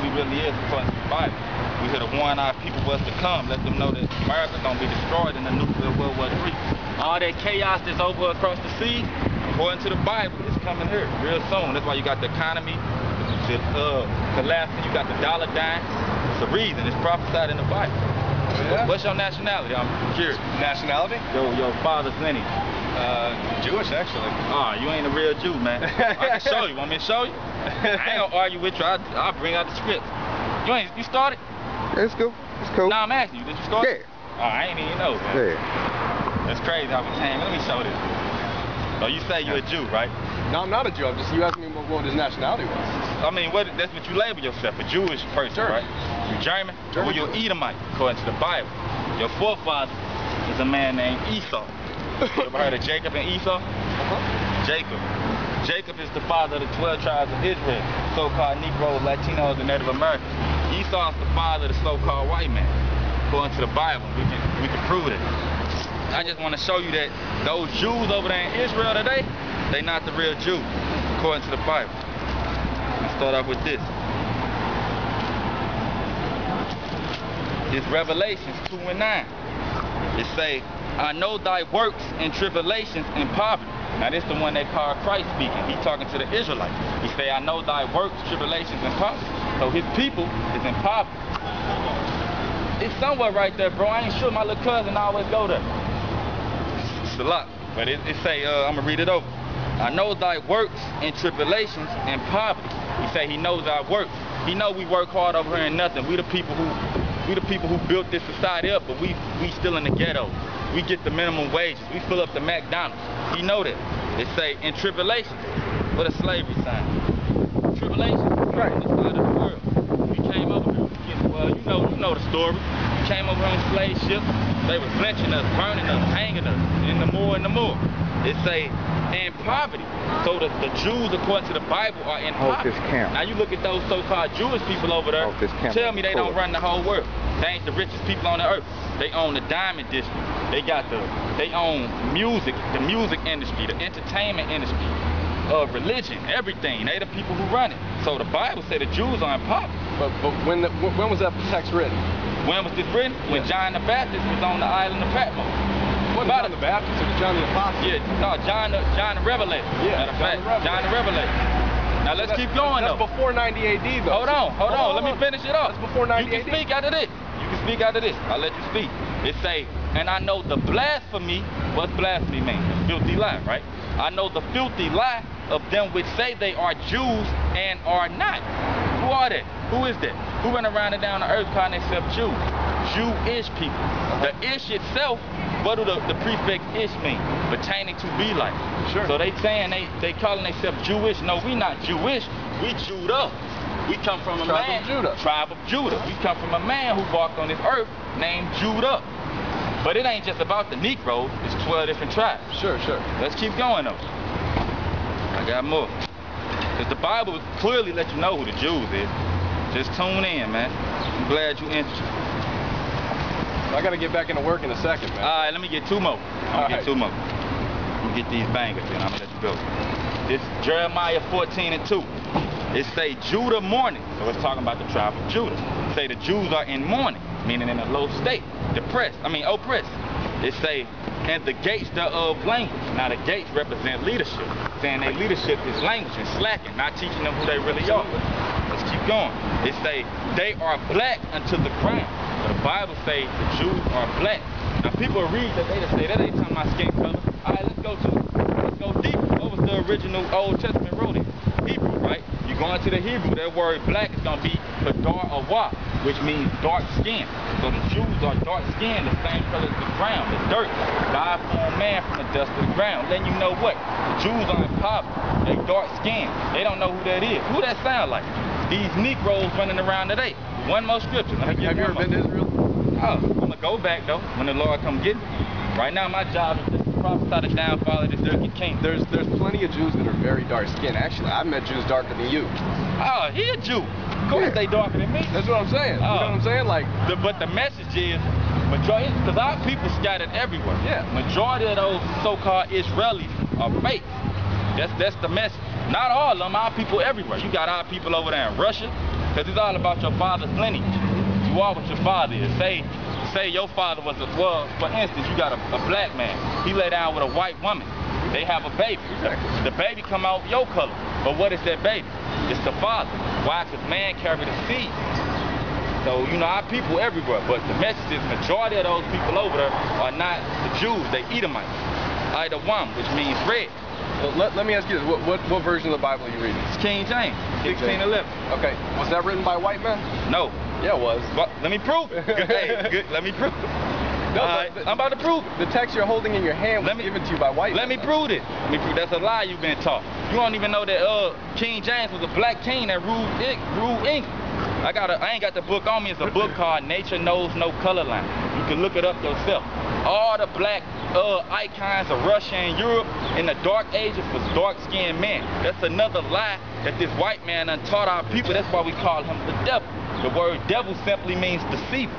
we really is according to the Bible. We here to warn our people what's to come, let them know that America's gonna be destroyed in the nuclear World War III. All that chaos that's over across the sea, according to the Bible, is coming here real soon. That's why you got the economy collapsing, you got the dollar dying. It's a reason, it's prophesied in the Bible. Yeah. What's your nationality? I'm curious. Nationality? Your father's lineage. Jewish, actually. Oh, you ain't a real Jew, man. I can show you. Want me to show you? I ain't gonna argue with you. I'll bring out the script. You started? Yeah, it's cool. It's cool. No, I'm asking you. Did you start? Yeah. Oh, I ain't even know, man. Yeah. That's crazy how we came. Let me show this. So you say you're a Jew, right? No, I'm not a Jew. You asked me what his nationality was. I mean, that's what you label yourself, a Jewish person, Sure. right? You German? German. Or you Edomite, according to the Bible. Your forefather is a man named Esau. You ever heard of Jacob and Esau? Jacob is the father of the 12 tribes of Israel, so-called Negroes, Latinos, and Native Americans. Esau is the father of the so-called white man, according to the Bible. We can prove it. I just want to show you that those Jews over there in Israel today, they not the real Jews, according to the Bible. Let's start off with this. It's Revelations 2:9. It say, I know thy works and tribulations and poverty. Now this the one they call Christ speaking. He talking to the Israelites. He say, I know thy works, tribulations, and poverty. So his people is in poverty. It's somewhere right there, bro. I ain't sure. My little cousin always go there. It's a lot. But it say, I'm going to read it over. I know thy works and tribulations and poverty. He say he knows our works. He know we work hard over here and nothing. We the people who built this society up, but we still in the ghetto. We get the minimum wages. We fill up the McDonald's. He know that. It say in tribulations. What a slavery sign. Tribulations. Right. On this side of the world. We came over here. Well, you know the story. We came over here on slave ships. They was lynching us, burning us, hanging us, and the more and the more. It say in poverty. So the Jews, according to the Bible, are in poverty. Now you look at those so-called Jewish people over there. Tell me they don't run the whole world. They ain't the richest people on the earth. They own the diamond district. They own music, the music industry, the entertainment industry, religion, everything. They the people who run it. So the Bible said the Jews are in poverty. But when was that text written? When was this written? When John the Baptist was on the island of Patmos. What about John the Baptist? It was John the Apostle. Yeah, no, John the Revelator. Yeah, John the Revelator. Now let's keep going though. That's before 90 AD though. Hold on. Let me finish it up. That's before 90 AD. You can speak after this. I'll let you speak. It say, and I know the blasphemy. What's blasphemy mean? The filthy lie, right? I know the filthy lie of them which say they are Jews and are not. Who are they? Who is that? Who run around and down the earth calling themselves Jews? Jewish people. The ish itself, what do the prefix ish mean? Pertaining to be like. Sure. So they saying they calling themselves Jewish. No, we not Jewish. We Judah. We come from a man. Tribe of Judah. We come from a man who walked on this earth named Judah. But it ain't just about the Negroes. It's 12 different tribes. Sure. Let's keep going though. I got more. Because the Bible clearly let you know who the Jews is. Just tune in, man. I'm glad you interested. I gotta get back into work in a second, man. All right, let me get two more. Let me get these bangers and I'm gonna let you go. This Jeremiah 14:2. It say Judah mourning. So it's talking about the tribe of Judah. It say the Jews are in mourning, meaning in a low state, oppressed. It say, and the gates thereof language. Now the gates represent leadership, saying their leadership is language and slacking, not teaching them who they really are. Let's keep going. It say, they are black unto the ground. The Bible say the Jews are black. Now people read that, they just say that ain't talking about skin color. All right, let's go deeper. What was the original Old Testament wrote in? Hebrew, right? You go into the Hebrew, that word black is gonna be Hadar Awah, which means dark skin. So the Jews are dark skinned, the same color as the ground, the dirt. God formed man from the dust of the ground. Letting you know what? The Jews are in poverty. They dark skinned. They don't know who that is. Who that sound like? These Negroes running around today. One more scripture. Have you ever been to Israel? Oh, I'm gonna go back though when the Lord come get me. Right now my job is just to prophesy the downfall of this wicked king. There's plenty of Jews that are very dark skinned. Actually, I've met Jews darker than you. Oh, he a Jew. Of course they darker than me. That's what I'm saying. You know what I'm saying? Like, but the message is majority, because our people scattered everywhere. Yeah. Majority of those so-called Israelis are fake. That's the message. Not all of them. Our people everywhere. You got our people over there in Russia. Because it's all about your father's lineage. You are what your father is. Say your father was well, for instance, you got a black man. He lay down with a white woman. They have a baby. The baby come out your color. But what is that baby? It's the father. Why? Because man carry the seed. So, you know, our people everywhere, but the message is majority of those people over there are not the Jews, they Edomites. Either one, which means red. Well, let me ask you this. What version of the Bible are you reading? It's King James, 1611. Okay. Was that written by white men? No. Yeah, it was. Well, let me prove it. Hey, good, let me prove it. No, I'm about to prove it. The text you're holding in your hand was given to you by white men. Let me prove it. That's a lie you've been taught. You don't even know that King James was a black king that ruled England. I ain't got the book on me. It's a book called Nature Knows No Color Line. You can look it up yourself. All the black icons of Russia and Europe in the Dark Ages was dark-skinned men. That's another lie that this white man done taught our people. That's why we call him the devil. The word devil simply means deceiver,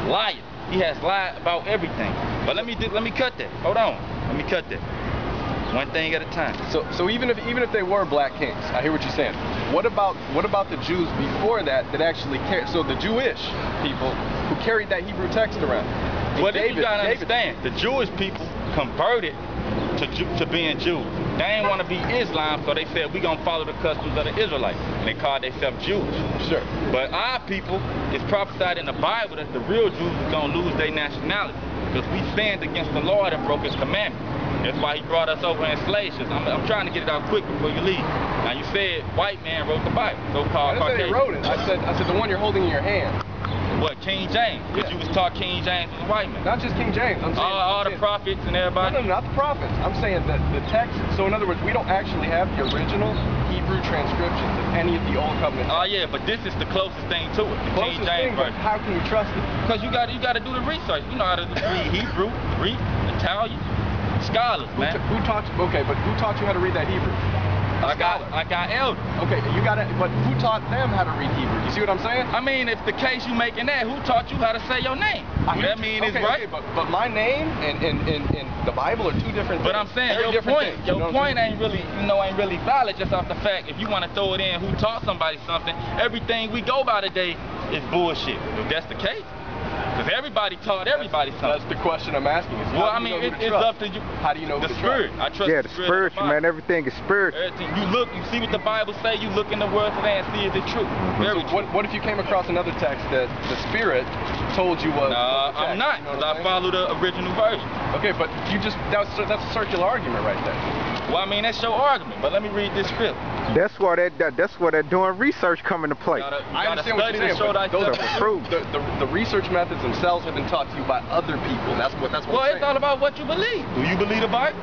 liar. He has lied about everything. But let me cut that. Hold on. Let me cut that. One thing at a time. So even if they were black kings, I hear what you're saying. What about the Jews before that actually carried? So the Jewish people who carried that Hebrew text around. Well, you gotta understand, the Jewish people converted to being Jews. They ain't want to be Islam, so they said we gonna follow the customs of the Israelites, and they called themselves Jewish. Sure. But our people, it's prophesied in the Bible that the real Jews is gonna lose their nationality because we sinned against the Lord and broke His commandments. That's why He brought us over in slave ships. I'm trying to get it out quick before you leave. Now you said white man wrote the Bible, so-called Caucasian. I didn't say he wrote it. I said the one you're holding in your hand. What, King James? Because you was taught King James was a white man. Not just King James. I'm saying all the prophets and everybody. No, not the prophets. I'm saying that the text. So in other words, we don't actually have the original Hebrew transcriptions of any of the Old Covenant. Oh yeah, but this is the closest thing to it. The King James version. How can you trust it? Because you got to do the research. You know how to read Hebrew, Greek, Italian. Scholars, man. Who taught you? Okay, but who taught you how to read that Hebrew? I got elders. Okay, you got it. But who taught them how to read Hebrew? You see what I'm saying? I mean, if the case you making that, who taught you how to say your name? That mean it's right. Okay, but my name and the Bible are two different things. But I'm saying your point ain't really valid just off the fact if you want to throw it in who taught somebody something, everything we go by today is bullshit. If that's the case. Because everybody taught everybody something. That's the question I'm asking. Well, I mean, it's up to you. How do you know the spirit? I trust the spirit, man. Everything is spirit. Everything. You see what the Bible say. You look in the Word today and see is it true. What if you came across another text that the spirit told you was? I'm not. Because I follow the original version. Okay, but that's a circular argument right there. Well, I mean, that's your argument. But let me read this script. That's why they're doing research come into play. I understand what you're saying. Those are approved. The research methods themselves have been taught to you by other people. That's what. Well, it's all about what you believe. Do you believe the Bible?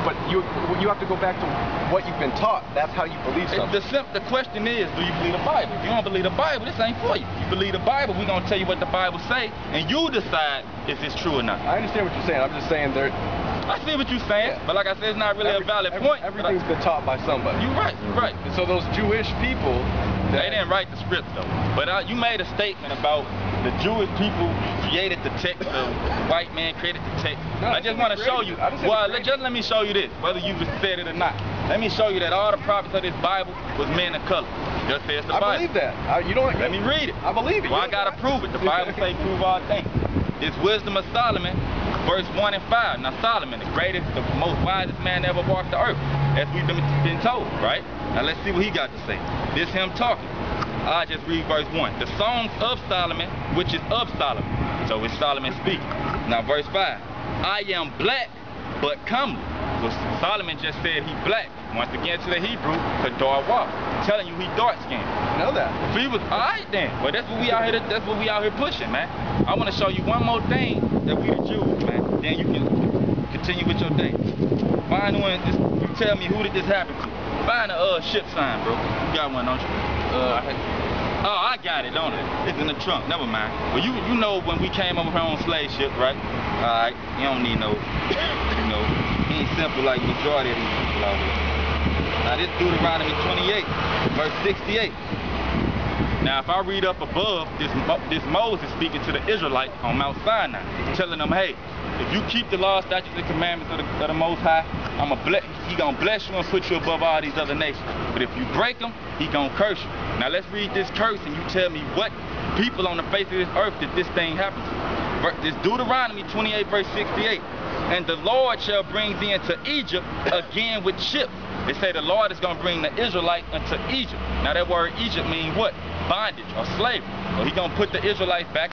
But you have to go back to what you've been taught. That's how you believe something. The question is, do you believe the Bible? If you don't believe the Bible, this ain't for you. If you believe the Bible, we're gonna tell you what the Bible say, and you decide if it's true or not. I understand what you're saying. I'm just saying I see what you're saying, but like I said, it's not really a valid point. Everything's been taught by somebody. You're right. You're right. So those Jewish people, they didn't write the script though. But you made a statement about the Jewish people created the text, the white man created the text. No, I just want to show you. Well, just let me show you this, whether you said it or not. Let me show you that all the prophets of this Bible was men of color. Just says the Bible. I believe that. You don't. Let me read it. I believe it. Well, I gotta prove it. The Bible say prove all things. It's Wisdom of Solomon, verse 1 and 5. Now Solomon, the greatest, the most wisest man ever walked the earth, as we've been told, right? Now let's see what he got to say. This him talking. I just read verse 1. The songs of Solomon, which is of Solomon. So it's Solomon speaking. Now verse 5. I am black, but comely. So Solomon just said he black. Once again to the Hebrew, Kadar Walk. Telling you he dark skinned. I know that. If he was alright then. Well, that's what we out here pushing, man. I want to show you one more thing that we the Jews, man. Then you can continue with your thing. Find one. You tell me who did this happen to. Find a ship sign, bro. You got one, don't you? Oh, I got it, don't it? It's in the trunk. Never mind. Well, you know when we came over here on slave ships, right? All right. You don't need no. He ain't simple like majority of these people out here. Now this Deuteronomy 28, verse 68. Now if I read up above, this Moses speaking to the Israelites on Mount Sinai, telling them, hey, if you keep the law, statutes, and commandments of the Most High, he gonna bless you and put you above all these other nations. But if you break them, he gonna curse you. Now let's read this curse and you tell me what people on the face of this earth did this thing happen to. This Deuteronomy 28 verse 68. And the Lord shall bring thee into Egypt again with ships. They say the Lord is going to bring the Israelites into Egypt. Now that word Egypt means what? Bondage or slavery. So he's going to put the Israelites back